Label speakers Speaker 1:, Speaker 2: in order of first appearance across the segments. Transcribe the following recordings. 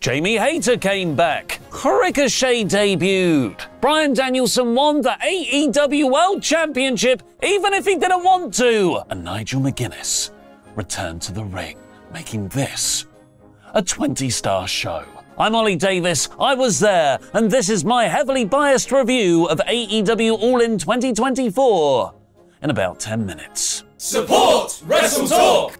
Speaker 1: Jamie Hayter came back. Ricochet debuted. Bryan Danielson won the AEW World Championship even if he didn't want to. And Nigel McGuinness returned to the ring, making this a 20-star show. I'm Ollie Davis, I was there, and this is my heavily biased review of AEW All In 2024 in about 10 minutes.
Speaker 2: Support WrestleTalk!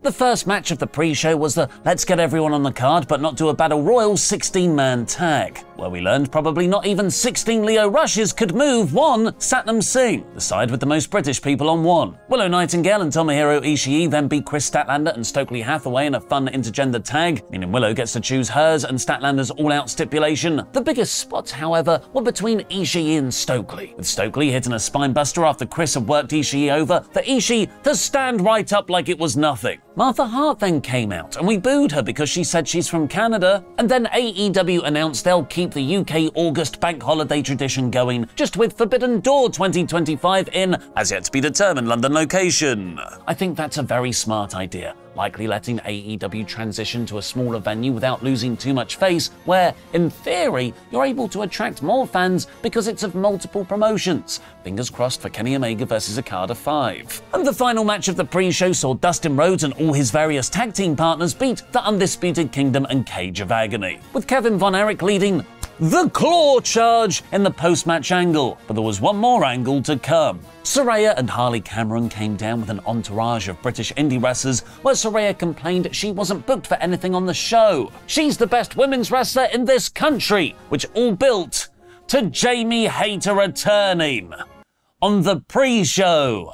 Speaker 1: The first match of the pre-show was the let's get everyone on the card but not do a Battle Royal 16-man tag, where we learned probably not even 16 Leo Rushes could move one Satnam Singh, the side with the most British people on one. Willow Nightingale and Tomohiro Ishii then beat Chris Statlander and Stokely Hathaway in a fun intergender tag, meaning Willow gets to choose hers and Statlander's all-out stipulation. The biggest spots, however, were between Ishii and Stokely, with Stokely hitting a spinebuster after Chris had worked Ishii over for Ishii to stand right up like it was nothing. Martha Hart then came out and we booed her because she said she's from Canada, and then AEW announced they'll keep the UK August bank holiday tradition going, just with Forbidden Door 2025 in, as yet to be determined, London location. I think that's a very smart idea, likely letting AEW transition to a smaller venue without losing too much face, where, in theory, you're able to attract more fans because it's of multiple promotions. Fingers crossed for Kenny Omega versus Okada 5. And the final match of the pre-show saw Dustin Rhodes and all his various tag team partners beat the Undisputed Kingdom and Cage of Agony, with Kevin Von Erich leading the Claw Charge in the post-match angle, but there was one more angle to come. Saraya and Harley Cameron came down with an entourage of British indie wrestlers, where Saraya complained she wasn't booked for anything on the show. She's the best women's wrestler in this country, which all built to Jamie Hayter returning on the pre-show,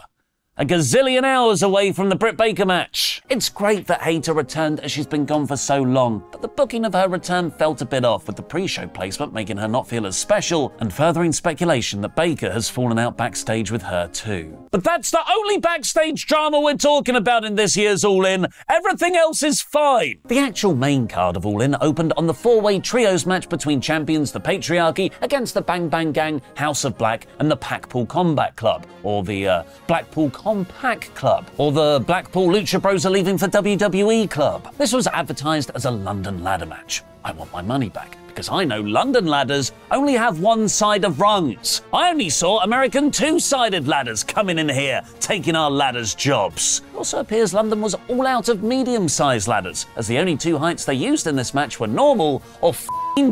Speaker 1: a gazillion hours away from the Britt Baker match. It's great that Hayter returned as she's been gone for so long, but the booking of her return felt a bit off, with the pre-show placement making her not feel as special and furthering speculation that Baker has fallen out backstage with her too. But that's the only backstage drama we're talking about in this year's All In. Everything else is fine. The actual main card of All In opened on the four-way trios match between champions the Patriarchy against the Bang Bang Gang, House of Black and the Blackpool Combat Club, or the Blackpool Compact Club, or the Blackpool Lucha Bros are leaving for WWE Club. This was advertised as a London ladder match. I want my money back, because I know London ladders only have one side of rungs. I only saw American two-sided ladders coming in here, taking our ladders' jobs. It also appears London was all out of medium-sized ladders, as the only two heights they used in this match were normal or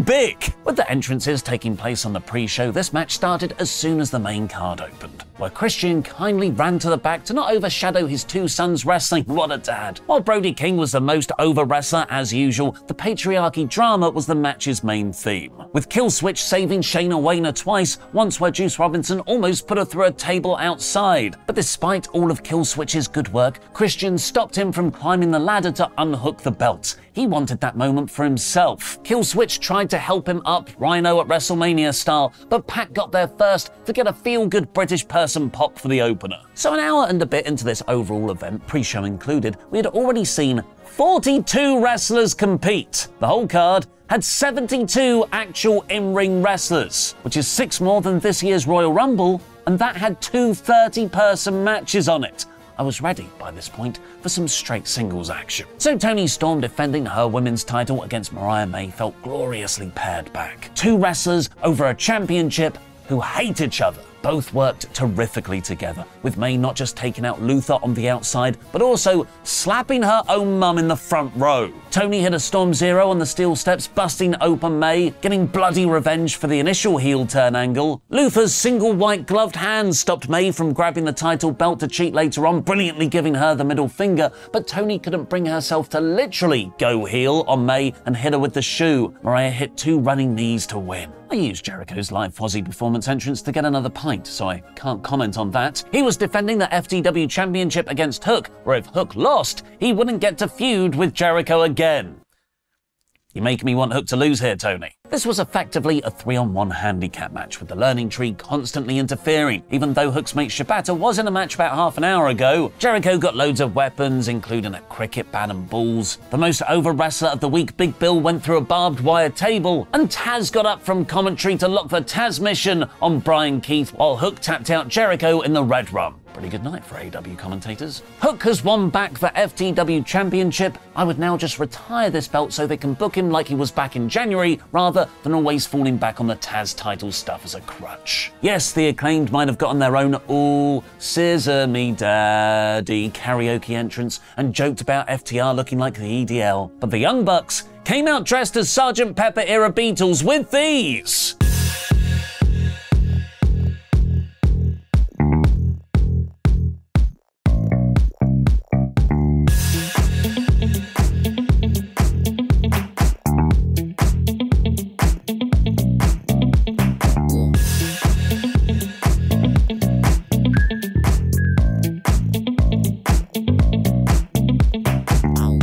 Speaker 1: big. With the entrances taking place on the pre-show, this match started as soon as the main card opened, where Christian kindly ran to the back to not overshadow his two sons wrestling. What a dad. While Brody King was the most over wrestler as usual, the Patriarchy drama was the match's main theme, with Killswitch saving Shayna Wayner twice, once where Juice Robinson almost put her through a table outside. But despite all of Killswitch's good work, Christian stopped him from climbing the ladder to unhook the belts. He wanted that moment for himself. Killswitch tried to help him up, Rhino at WrestleMania style, but Pat got there first to get a feel-good British person pop for the opener. So an hour and a bit into this overall event, pre-show included, we had already seen 42 wrestlers compete. The whole card had 72 actual in-ring wrestlers, which is 6 more than this year's Royal Rumble, and that had 2 30-person matches on it. I was ready by this point for some straight singles action. So Toni Storm defending her women's title against Mariah May felt gloriously paired back. 2 wrestlers over a championship who hate each other. Both worked terrifically together, with May not just taking out Luther on the outside, but also slapping her own mum in the front row. Toni hit a Storm Zero on the steel steps, busting open May, getting bloody revenge for the initial heel turn angle. Luther's single white-gloved hand stopped May from grabbing the title belt to cheat later on, brilliantly giving her the middle finger, but Toni couldn't bring herself to literally go heel on May and hit her with the shoe. Mariah hit 2 running knees to win. I used Jericho's live Fozzy performance entrance to get another pint, so I can't comment on that. He was defending the FTW Championship against Hook, where if Hook lost, he wouldn't get to feud with Jericho again. You make me want Hook to lose here, Toni. This was effectively a 3-on-1 handicap match, with the learning tree constantly interfering. Even though Hook's mate Shibata was in a match about half an hour ago, Jericho got loads of weapons, including a cricket bat and balls. The most over wrestler of the week, Big Bill, went through a barbed wire table, and Taz got up from commentary to lock the Taz mission on Brian Keith, while Hook tapped out Jericho in the Red Rum. Pretty good night for AEW commentators. Hook has won back the FTW Championship. I would now just retire this belt so they can book him like he was back in January, rather than always falling back on the Taz title stuff as a crutch. Yes, the Acclaimed might have gotten their own "Ooh, Scissor Me Daddy" karaoke entrance and joked about FTR looking like the EDL, but the Young Bucks came out dressed as Sgt. Pepper era Beatles with these.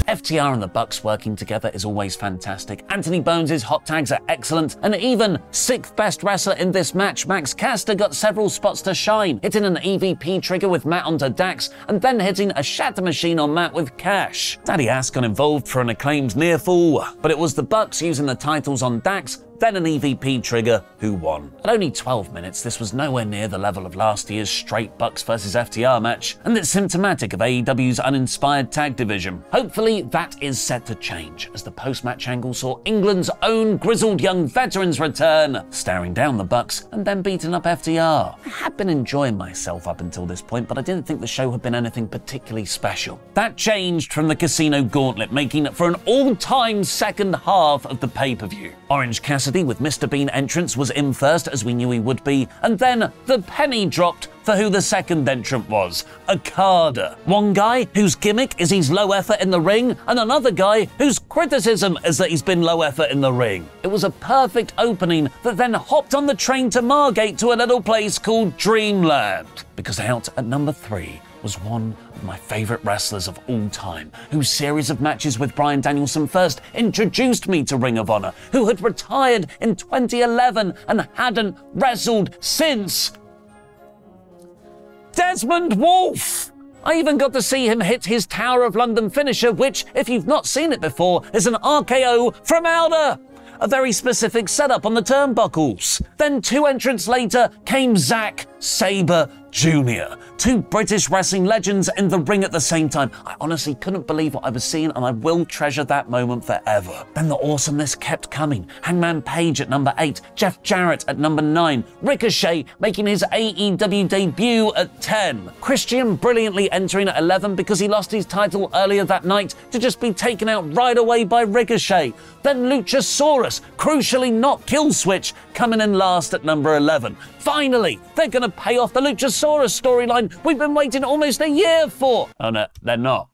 Speaker 1: FTR and the Bucks working together is always fantastic. Anthony Bones' hot tags are excellent, and even 6th best wrestler in this match, Max Caster, got several spots to shine, hitting an EVP trigger with Matt onto Dax, and then hitting a shatter machine on Matt with Cash. Daddy Ass got involved for an Acclaimed near fall, but it was the Bucks using the titles on Dax, then an EVP trigger, who won. At only 12 minutes, this was nowhere near the level of last year's straight Bucks vs FTR match, and it's symptomatic of AEW's uninspired tag division. Hopefully, that is set to change, as the post-match angle saw England's own grizzled young veterans return, staring down the Bucks and then beating up FTR. I had been enjoying myself up until this point, but I didn't think the show had been anything particularly special. That changed from the Casino Gauntlet, making it for an all-time second half of the pay-per-view. Orange Cassidy with Mr. Bean entrance was in first, as we knew he would be, and then the penny dropped for who the second entrant was, Okada. One guy whose gimmick is he's low effort in the ring, and another guy whose criticism is that he's been low effort in the ring. It was a perfect opening that then hopped on the train to Margate to a little place called Dreamland, because out at number 3 was one of my favourite wrestlers of all time, whose series of matches with Bryan Danielson first introduced me to Ring of Honor, who had retired in 2011 and hadn't wrestled since Desmond Wolfe. I even got to see him hit his Tower of London finisher, which, if you've not seen it before, is an RKO from Outer. A very specific setup on the turnbuckles. Then 2 entrants later came Zack Sabre Jr., 2 British wrestling legends in the ring at the same time. I honestly couldn't believe what I was seeing, and I will treasure that moment forever. Then the awesomeness kept coming. Hangman Page at number 8, Jeff Jarrett at number 9, Ricochet making his AEW debut at 10, Christian brilliantly entering at 11 because he lost his title earlier that night to just be taken out right away by Ricochet. Then Luchasaurus, crucially not Killswitch, coming in last at number 11. Finally, they're going to pay off the Luchasaurus storyline we've been waiting almost a year for. Oh no, they're not.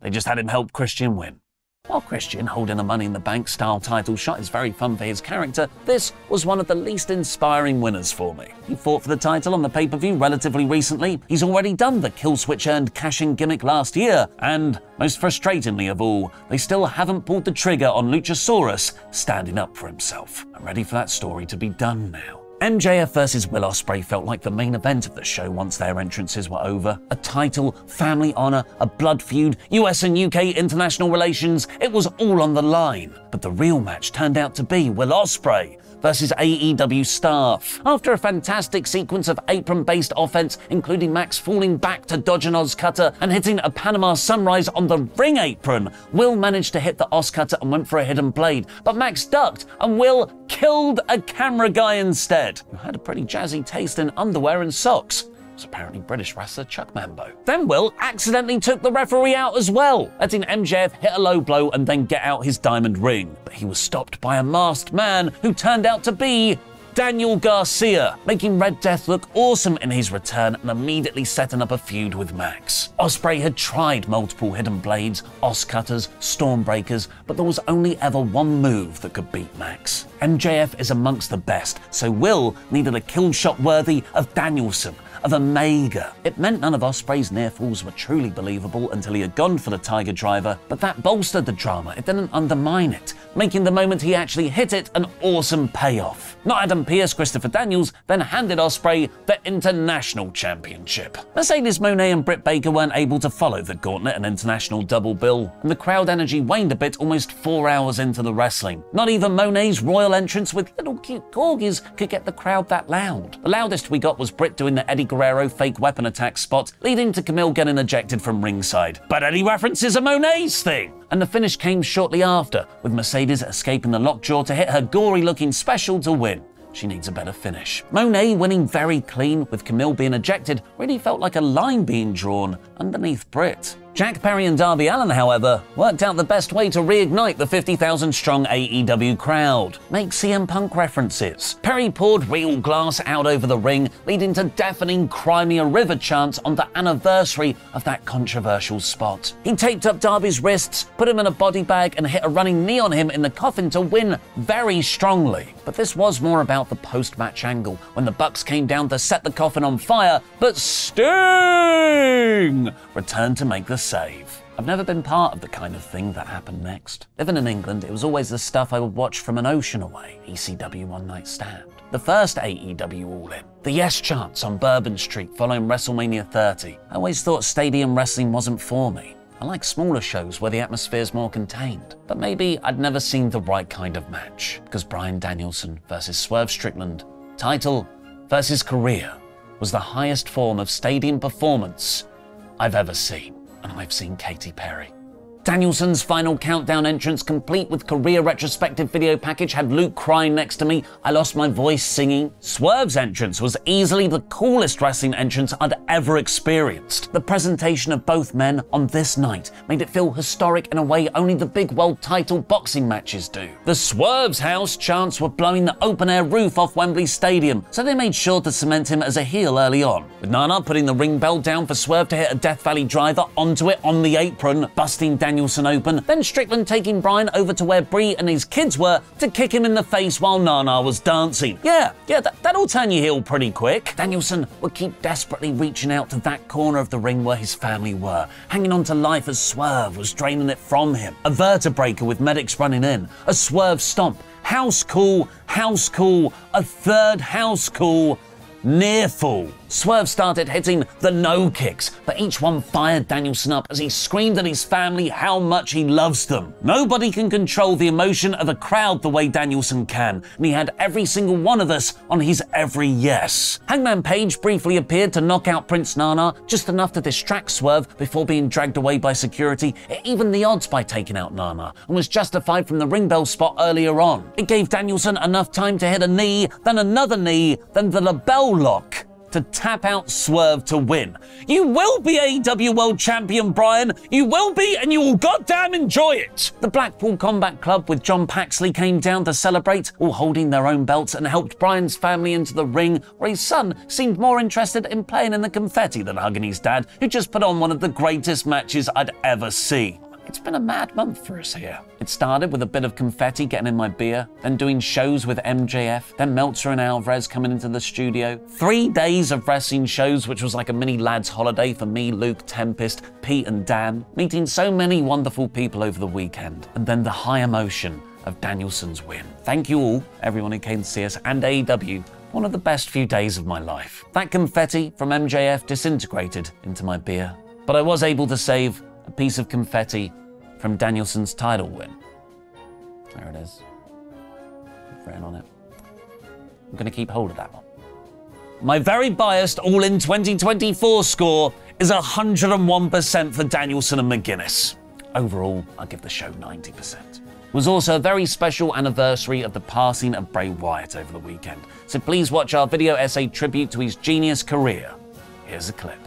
Speaker 1: They just had him help Christian win. While Christian holding a Money in the Bank style title shot is very fun for his character, this was one of the least inspiring winners for me. He fought for the title on the pay-per-view relatively recently. He's already done the Killswitch earned cash-in gimmick last year, and most frustratingly of all, they still haven't pulled the trigger on Luchasaurus standing up for himself. I'm ready for that story to be done now. MJF vs Will Ospreay felt like the main event of the show once their entrances were over. A title, family honor, a blood feud, US and UK international relations, it was all on the line. But the real match turned out to be Will Ospreay versus AEW staff. After a fantastic sequence of apron-based offense, including Max falling back to dodge an Oz cutter and hitting a Panama Sunrise on the ring apron, Will managed to hit the Oz cutter and went for a hidden blade, but Max ducked and Will killed a camera guy instead, who had a pretty jazzy taste in underwear and socks. Was apparently British wrestler Chuck Mambo. Then Will accidentally took the referee out as well, letting MJF hit a low blow and then get out his diamond ring. But he was stopped by a masked man who turned out to be Daniel Garcia, making Red Death look awesome in his return and immediately setting up a feud with Max. Ospreay had tried multiple hidden blades, Os cutters, Stormbreakers, but there was only ever one move that could beat Max. MJF is amongst the best, so Will needed a kill shot worthy of Danielson, of Omega. It meant none of Ospreay's near falls were truly believable until he had gone for the Tiger Driver, but that bolstered the drama, it didn't undermine it, making the moment he actually hit it an awesome payoff. Not Adam Pearce, Christopher Daniels then handed Ospreay the International Championship. Mercedes Moné and Britt Baker weren't able to follow the Gauntlet and International double bill, and the crowd energy waned a bit almost 4 hours into the wrestling. Not even Moné's royal entrance with little cute corgis could get the crowd that loud. The loudest we got was Britt doing the Eddie Guerrero fake weapon attack spot, leading to Camille getting ejected from ringside. But any references are Moné's thing. And the finish came shortly after, with Mercedes escaping the lockjaw to hit her gory-looking special to win. She needs a better finish. Moné winning very clean, with Camille being ejected, really felt like a line being drawn underneath Britt. Jack Perry and Darby Allin, however, worked out the best way to reignite the 50,000-strong AEW crowd. Make CM Punk references. Perry poured real glass out over the ring, leading to deafening Crimea River chants on the anniversary of that controversial spot. He taped up Darby's wrists, put him in a body bag, and hit a running knee on him in the coffin to win very strongly. But this was more about the post-match angle, when the Bucks came down to set the coffin on fire, but Sting returned to make the save. I've never been part of the kind of thing that happened next. Living in England, it was always the stuff I would watch from an ocean away, ECW One Night Stand. The first AEW All In, the Yes chants on Bourbon Street following WrestleMania 30. I always thought stadium wrestling wasn't for me. I like smaller shows where the atmosphere's more contained. But maybe I'd never seen the right kind of match, because Bryan Danielson versus Swerve Strickland, title versus career, was the highest form of stadium performance I've ever seen. And I've seen Katy Perry. Danielson's final countdown entrance, complete with career retrospective video package, had Luke crying next to me. I lost my voice singing. Swerve's entrance was easily the coolest wrestling entrance I'd ever experienced. The presentation of both men on this night made it feel historic in a way only the big world title boxing matches do. The Swerve's house chants were blowing the open-air roof off Wembley Stadium, so they made sure to cement him as a heel early on, with Nana putting the ring bell down for Swerve to hit a Death Valley driver onto it on the apron, busting Danielson open, then Strickland taking Bryan over to where Bree and his kids were to kick him in the face while Nana was dancing. Yeah, that'll turn you heel pretty quick. Danielson would keep desperately reaching out to that corner of the ring where his family were, hanging on to life as Swerve was draining it from him. A vertebraker with medics running in, a Swerve stomp, house call, a third house call, near fall. Swerve started hitting the no kicks, but each one fired Danielson up as he screamed at his family how much he loves them. Nobody can control the emotion of a crowd the way Danielson can, and he had every single one of us on his every yes. Hangman Page briefly appeared to knock out Prince Nana, just enough to distract Swerve before being dragged away by security. It evened the odds by taking out Nana, and was justified from the ring bell spot earlier on. It gave Danielson enough time to hit a knee, then another knee, then the LeBell Lock, to tap out Swerve to win. You will be AEW World Champion, Bryan. You will be, and you will goddamn enjoy it. The Blackpool Combat Club with John Paxley came down to celebrate, all holding their own belts, and helped Bryan's family into the ring, where his son seemed more interested in playing in the confetti than hugging his dad, who just put on one of the greatest matches I'd ever seen. It's been a mad month for us here. It started with a bit of confetti getting in my beer, then doing shows with MJF, then Meltzer and Alvarez coming into the studio. 3 days of wrestling shows, which was like a mini lad's holiday for me, Luke, Tempest, Pete and Dan, meeting so many wonderful people over the weekend. And then the high emotion of Danielson's win. Thank you all, everyone who came to see us, and AEW. One of the best few days of my life. That confetti from MJF disintegrated into my beer, but I was able to save a piece of confetti from Danielson's title win. There it is. Written on it. I'm going to keep hold of that one. My very biased All In 2024 score is 101% for Danielson and McGuinness. Overall, I'll give the show 90%. It was also a very special anniversary of the passing of Bray Wyatt over the weekend, so please watch our video essay tribute to his genius career. Here's a clip.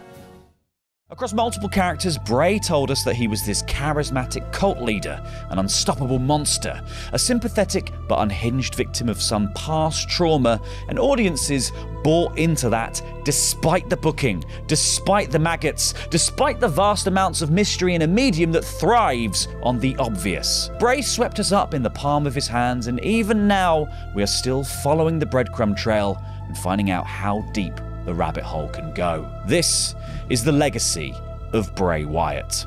Speaker 3: Across multiple characters, Bray told us that he was this charismatic cult leader, an unstoppable monster, a sympathetic but unhinged victim of some past trauma, and audiences bought into that despite the booking, despite the maggots, despite the vast amounts of mystery in a medium that thrives on the obvious. Bray swept us up in the palm of his hands, and even now we are still following the breadcrumb trail and finding out how deep the rabbit hole can go. This is the legacy of Bray Wyatt.